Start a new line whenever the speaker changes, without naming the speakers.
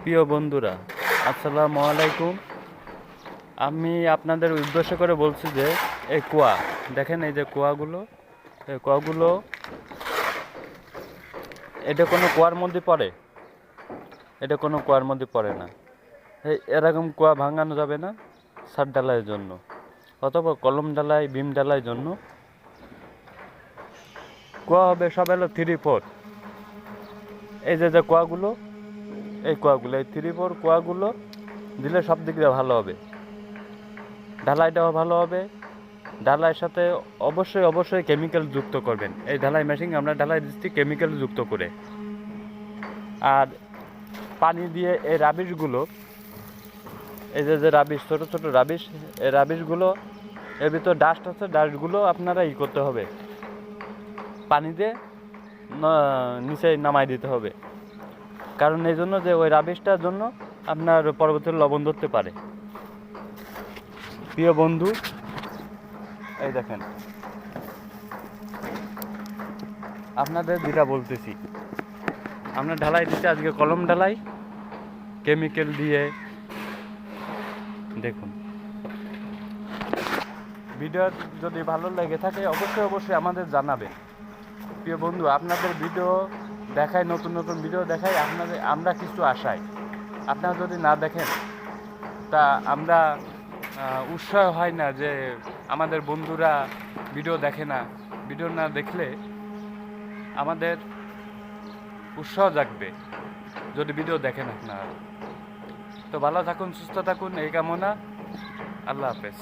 প্রিয় বন্ধুরা, আসসালামু আলাইকুম। আমি আপনাদের উদ্দেশ্য করে বলছি যে এই কুয়া দেখেন, এই যে কুয়াগুলো, এই কুয়াগুলো এটা কোনো কুয়ার মধ্যে পড়ে? এটা কোনো কুয়ার মধ্যে পড়ে না। এরকম কুয়া ভাঙানো যাবে না ছাদ ঢালাইয়ের জন্য অথবা কলম ঢালাই, বিম ঢালাইয়ের জন্য। কুয়া হবে সব হলো 3-4। এই যে কুয়াগুলো, এই কুয়াগুলো, এই 3-4 কুয়াগুলো দিলে সব দিক দিয়ে ভালো হবে। ঢালাইটাও ভালো হবে। ঢালাইয়ের সাথে অবশ্যই কেমিক্যাল যুক্ত করবেন। এই ঢালাই মেশিন আমরা ঢালাই দিচ্ছি কেমিক্যাল যুক্ত করে। আর পানি দিয়ে এই রাবিশগুলো, এই যে রাবিশ, ছোটো ছোটো রাবিশ, এই রাবিশগুলো, এর ভিতর ডাস্ট আছে, ডাস্টগুলো আপনারা করতে হবে, পানি দিয়ে নিচে নামাই দিতে হবে। কারণ এই জন্য যে ওই রাবিশটার জন্য আপনার পরবর্তী লবণ ধরতে পারে। প্রিয় বন্ধু, এই দেখেন, আপনাদের যেটা বলতেছি, আমরা ঢালাই দিতে আজকে কলম ঢালাই কেমিক্যাল দিয়ে। দেখুন, ভিডিও যদি ভালো লেগে থাকে অবশ্যই আমাদের জানাবেন। প্রিয় বন্ধু, আপনাদের ভিডিও দেখায়, নতুন নতুন ভিডিও দেখাই আমরা কিছু আশাই। আপনারা যদি না দেখেন তা আমরা উৎসাহ হয় না যে আমাদের বন্ধুরা ভিডিও দেখে না। ভিডিও না দেখলে আমাদের উৎসাহ জাগবে যদি ভিডিও দেখেন আপনারা। তো ভালো থাকুন, সুস্থ থাকুন, এই কামনা। আল্লাহ হাফেজ।